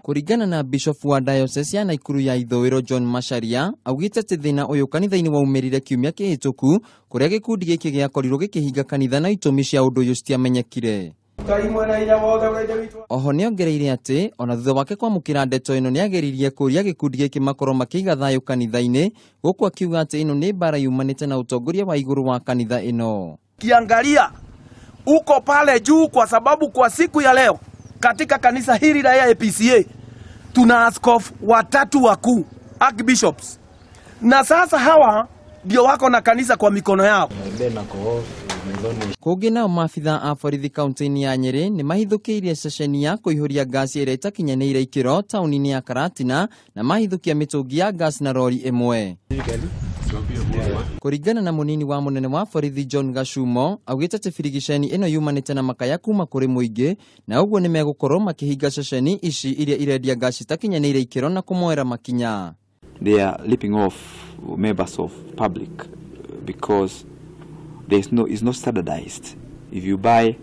Kuringana na Bishop wa Diocese ya Naikuru ya Ithowiro John Macharia, augite ati thina uyu kanitha-ini waumirire kiumia kihituku kuria gikundi giki giakorirwo gikihinga kanitha na itumi cia undu uyu citiamenyekire. Oho niongereire ati ona thutha wake kwamukira ndeto ino niageririe kuria gikundi giki makorwo makiiga thayu kanitha-ini, guku akiuga ati ino ni bara yumanite na utongoria wa iguru wa kanitha ino. Kiangalia uko pale juu kwa sababu kwa siku ya leo katika kanisa hili la AIPCA tuna askofu watatu wakuu, archbishops. Na sasa hawa ndio wako na kanisa kwa mikono yao. Kungi nao maabithaa a borithi kaunti-ini ya Nyeri ni mahithukiirie ceceni ya kuihuria gasi iria itakinyanĩire ikiro tauni-ini ya Karatina na mahithukia mitungi ya gasi na rori imwe. Kuringana na munini wa munene wa borithi John Gashumo, augite ati birigiceni ino yumanite na makaya kuma kuri muingi na uguo ni megukorwo makihinga ceceni ici iria irendia gasi itakinyanĩire ikiro na kumoera makinya. They are leaping off members of public because it's not standardized. If you buy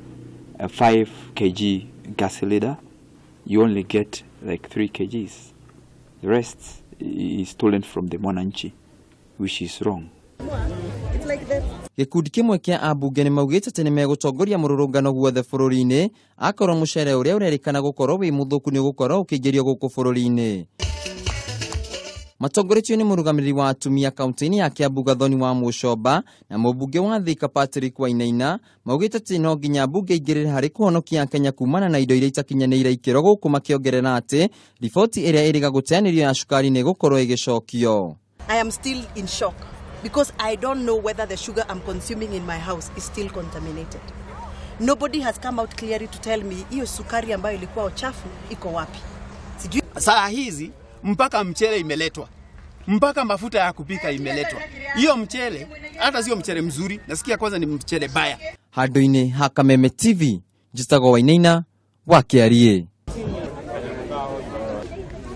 a 5 kg gas cylinder, you only get like 3 kgs. The rest is stolen from the mwananchi, which is wrong. It's like this. Gikundi kimwe kia ambunge ni maugite ati ni megutongoria mururungano guothe bururi-ini akorwo mucere uria urerikana gukorwo wi muthuku ni gukorwo ukiingirio guku bururi-ini. Matongoretio ni murugamiriri wa atumia kaunti-ini ya Kiambu Gathoni wa Mucomba na mubunge wa Thika Patrick Wainaina maugite ati no nginya mbunge ingirire hari kuhonokia Kenya kumana na indo iria itakinyanĩire ikiro guku makiongerera ati riboti iria iriga guteanirio ya cukari ni gukorwo igicokio. I am still in shock because I don't know whether the sugar I'm consuming in my house is still contaminated. Nobody has come out clearly to tell me hiyo sukari ambayo ilikuwa uchafu iko wapi. Sijui saa hizi mpaka mchele imeletwa, mpaka mafuta ya kupika imeletwa. Hiyo mchele hata sio mchele mzuri, nasikia kwanza ni mchele baya. Handu-ini ha Kameme TV, njitagwo Wainaina wa Kiarie.